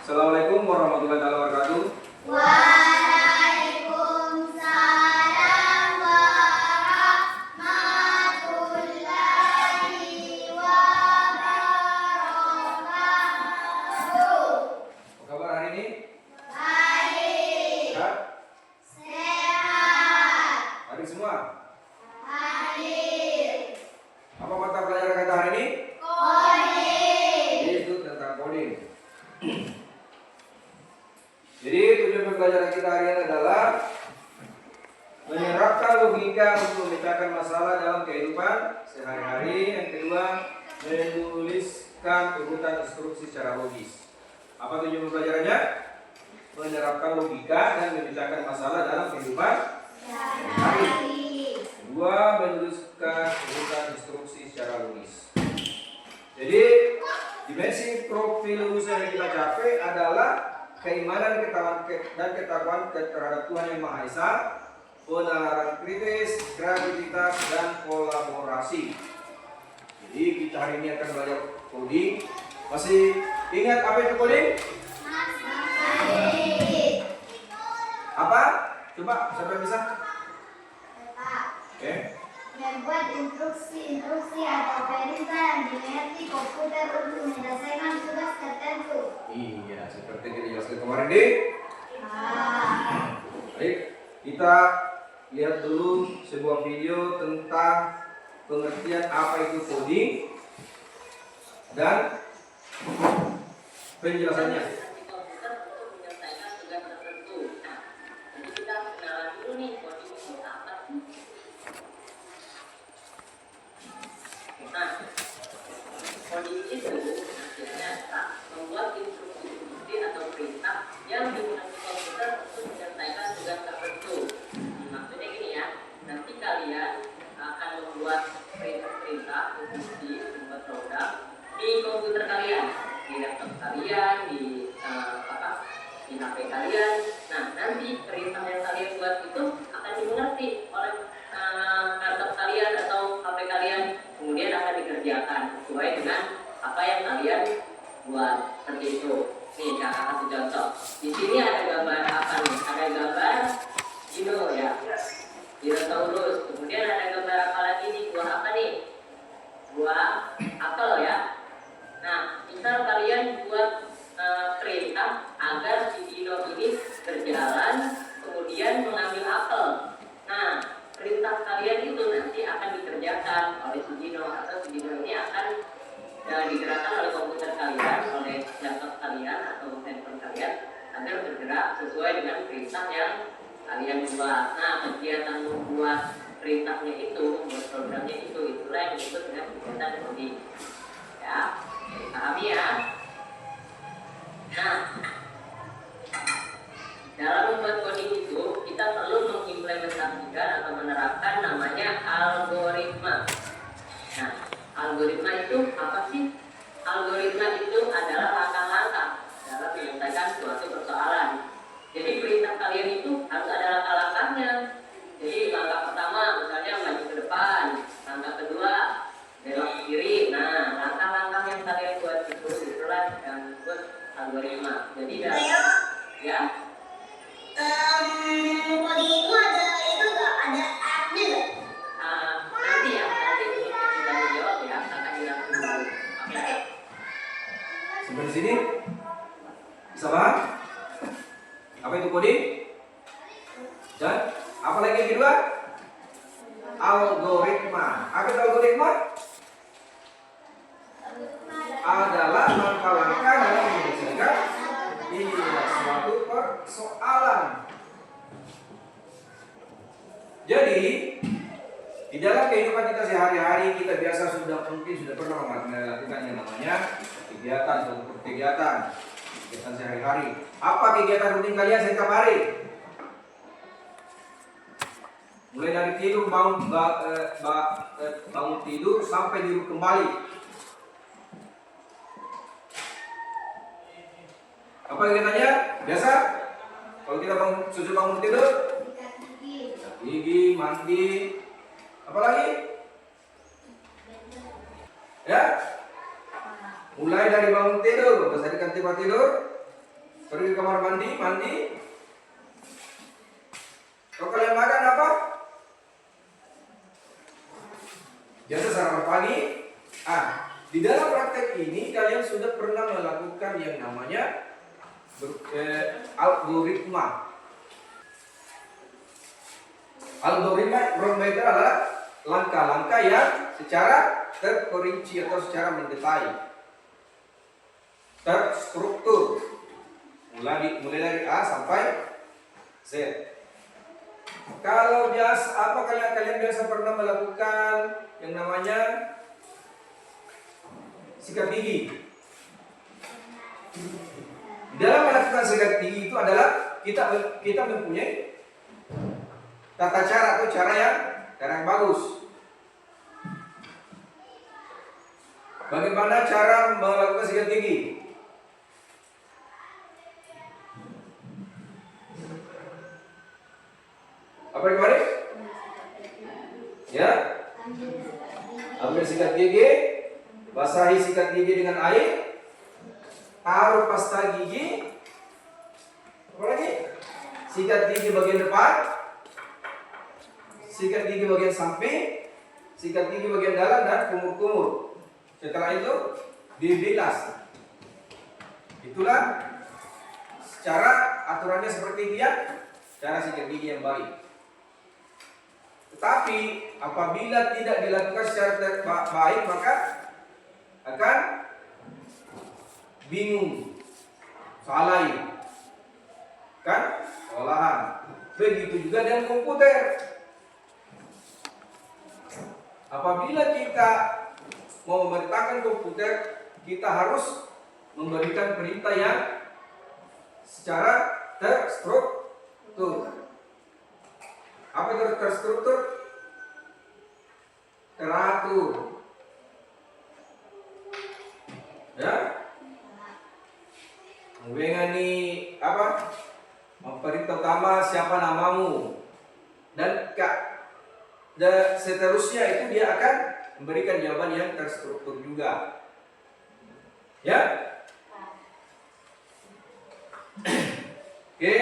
Assalamualaikum warahmatullahi wabarakatuh. Waalaikumsalam warahmatullahi wabarakatuh. Apa kabar hari ini? Baik. Sehat? Sehat. Hadir semua? Hadir. Apa mata pelajaran kita hari ini? Coding. Itu tentang coding. Jadi tujuan pembelajaran kita hari ini adalah menerapkan logika untuk memecahkan masalah dalam kehidupan sehari-hari. Yang kedua, menuliskan urutan instruksi secara logis. Apa tujuan pembelajarannya? Menerapkan logika dan memecahkan masalah dalam kehidupan sehari-hari. Kedua, menuliskan urutan instruksi secara logis. Jadi dimensi profil lulusan yang kita capai adalah keimanan dan ketakwaan terhadap Tuhan Yang Maha Esa, penalaran kritis, kreativitas, dan kolaborasi. Jadi kita hari ini akan belajar coding. Masih ingat apa itu coding? Apa? Coba siapa yang bisa? Oke. Membuat instruksi atau perintah yang dimengerti komputer untuk menyelesaikan tugas tertentu. Iya, seperti yang dijelaskan kemarin di. Baik, kita lihat dulu sebuah video tentang pengertian apa itu coding dan penjelasannya. Coding itu hasilnya membuat instruksi atau perintah yang digunakan komputer untuk menyelesaikan tugas tertentu. Maksudnya gini ya, nanti kalian akan membuat perintah, instruksi, membuat program di komputer kalian, di laptop kalian, di HP kalian. Nah, nanti perintah yang kalian buat itu akan dimengerti oleh laptop kalian atau HP kalian, kemudian akan dikerjakan sesuai dengan apa yang kalian buat, seperti itu. Nih, kakak kasih contoh. Di sini ada gambar apa nih? Ada gambar dino ya, dinosaurus. Kemudian ada gambar apa lagi nih? Buah apa nih? Buah apel ya. Nah, misal kalian buat perintah agar si dino ini berjalan, kemudian mengambil apel. Nah, perintah kalian itu nanti akan dikerjakan oleh si dino, atau si dino ini akan digerakkan oleh komputer kalian, oleh laptop kalian atau handphone kalian agar bergerak sesuai dengan perintah yang kalian buat. Nah, kegiatan membuat perintahnya itu, membuat programnya itu, itulah yang disebut dengan kegiatan coding. Ya, pahami ya. Nah, dalam membuat coding itu kita perlu mengimplementasikan atau menerapkan namanya algoritma. Nah, algoritma itu apa sih? Algoritma itu adalah langkah-langkah dalam menyelesaikan suatu persoalan. Jadi perintah kalian itu harus ada langkah-langkahnya. Jadi langkah pertama misalnya maju ke depan, langkah kedua belok ke kiri. Nah, langkah-langkah yang kalian buat itu itulah yang disebut algoritma. Jadi ya. Coding itu ada artnya nggak? Nanti kita menjawab ya, akan dilakukan dulu. Oke. Sampai di sini bisa paham? Apa itu coding? Dan apa lagi yang kedua? Algoritma. Apa itu algoritma? Adalah langkah-langkah dalam menyelesaikan suatu persoalan. Jadi di dalam kehidupan kita sehari-hari kita biasa mungkin sudah pernah melakukan yang namanya suatu kegiatan sehari-hari. Apa kegiatan rutin kalian setiap hari? Mulai dari tidur, bangun tidur sampai tidur kembali. Apa kegiatannya? Biasa? Kalau kita bangun tidur, gigi, mandi, apa lagi? Ya? Mulai dari bangun tidur, tadi kan tempat tidur, Pergi ke kamar mandi, mandi. Kalau kalian makan apa? Biasa sarapan pagi. Di dalam praktek ini kalian sudah pernah melakukan yang namanya algoritma. Algoritma itu adalah langkah-langkah yang secara terperinci atau secara mendetail, terstruktur, mulai dari A sampai Z. Kalau apa kalian biasa pernah melakukan yang namanya sikat gigi? Dalam melakukan sikat gigi itu adalah kita mempunyai tata cara atau cara yang bagus. Bagaimana cara melakukan sikat gigi? Apa yang kemarin? Ya, ambil sikat gigi, basahi sikat gigi dengan air, taruh pasta gigi, apa lagi? Sikat gigi bagian depan, sikat gigi bagian samping, sikat gigi bagian dalam dan kumur-kumur. Setelah itu dibilas. Itulah secara aturannya seperti dia, cara sikat gigi yang baik. Tetapi apabila tidak dilakukan secara baik maka akan bingung, salah, kan? Kesalahan. Begitu juga dengan komputer. Apabila kita mau memerintahkan komputer, kita harus memberikan perintah yang secara terstruktur. Apa itu terstruktur? Teratur. Ya? Mengingani apa? Perintah utama siapa namamu dan seterusnya itu dia akan memberikan jawaban yang terstruktur juga. Ya? Oke.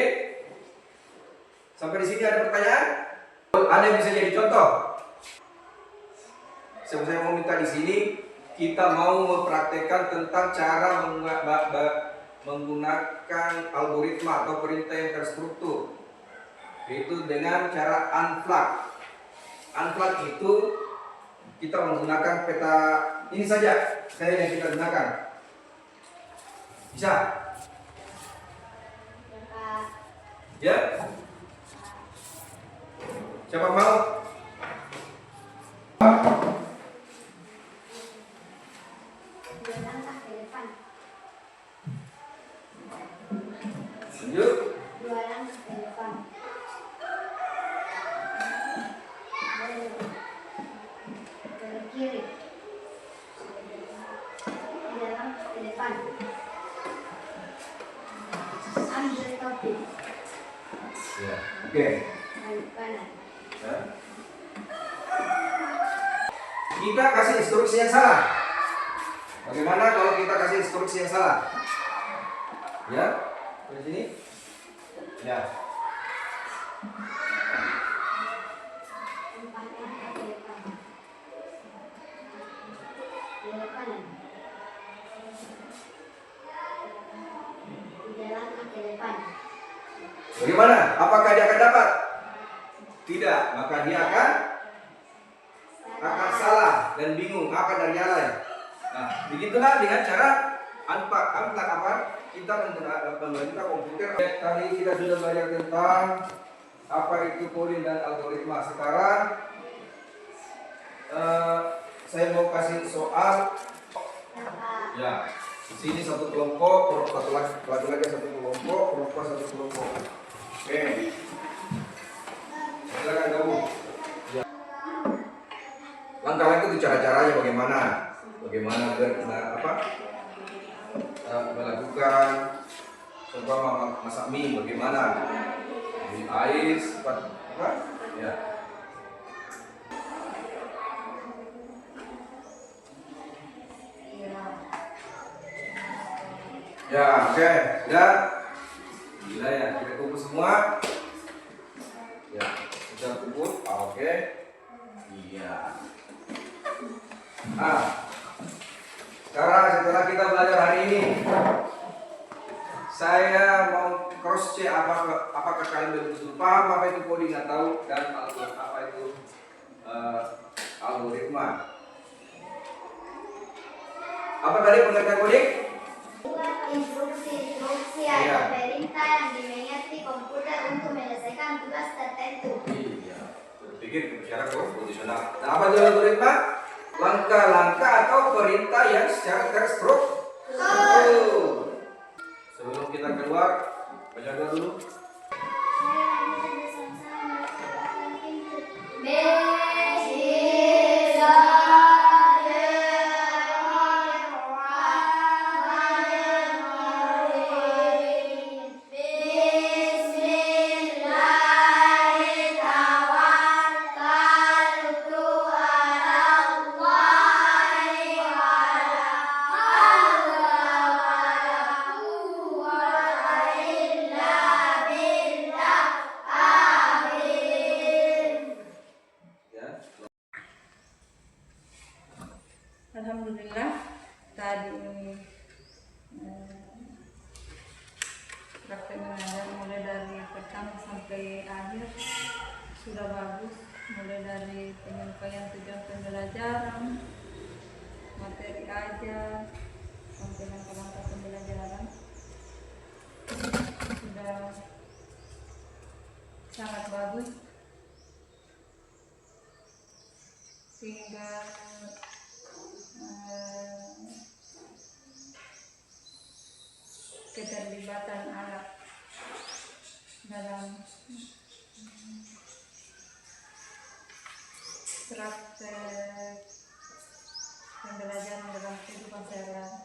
Sampai di sini ada pertanyaan? Ada yang bisa jadi contoh? Saya mau minta di sini kita mau mempraktekkan tentang cara menggunakan algoritma atau perintah yang terstruktur, yaitu dengan cara unplug. Unplug itu kita menggunakan peta ini saja, yang kita gunakan. Bisa? Ya? Siapa mau? Lanjut. 2 langkah ke depan. Ke kiri. 3 langkah ke depan. Ambil topi. Ya. Oke. Balik kanan. Ya. Kita kasih instruksi yang salah. Bagaimana kalau kita kasih instruksi yang salah? Ya, di sini. Ya. 4 langkah ke depan. Belok kanan. 3 langkah ke depan. Bagaimana? Apakah dia akan dapat? Tidak, maka dia akan salah dan bingung apa dari jalan. Nah, begitulah dengan cara unplug apa? Kita memerintah komputer. Tadi kita sudah belajar tentang apa itu coding dan algoritma. Sekarang saya mau kasih soal. Ya, di sini satu kelompok, satu lagi satu kelompok, satu kelompok. Oke, silakan gabung. Ya. Langkah-langkah itu cara-caranya bagaimana melakukan coba masak mie, bagaimana di air cepat apa ya. Ya, oke. Dan Gila ya, kita kumpul semua. Ya, kita kumpul. Oke. Iya. Sekarang setelah kita belajar hari ini, saya mau cross check apakah kalian betul-betul paham apa itu coding atau dan apa itu algoritma. Apa tadi pengertian coding? Instruksi Iya. atau perintah yang dimengerti komputer untuk menyelesaikan tugas tertentu. Iya, berpikir secara komposisional. Nah, apa itu algoritma? Langkah-langkah atau perintah yang secara terstruktur. Sebelum kita keluar, baca doa dulu. Alhamdulillah tadi praktek mengajar mulai dari pertama sampai akhir sudah bagus, mulai dari penyampaian tujuan pembelajaran, materi ajar sampai langkah-langkah pembelajaran sudah sangat bagus sehingga keterlibatan anak dalam praktek pembelajaran dalam kehidupan sehari-hari.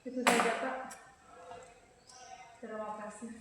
Itu saja Pak. Terima kasih.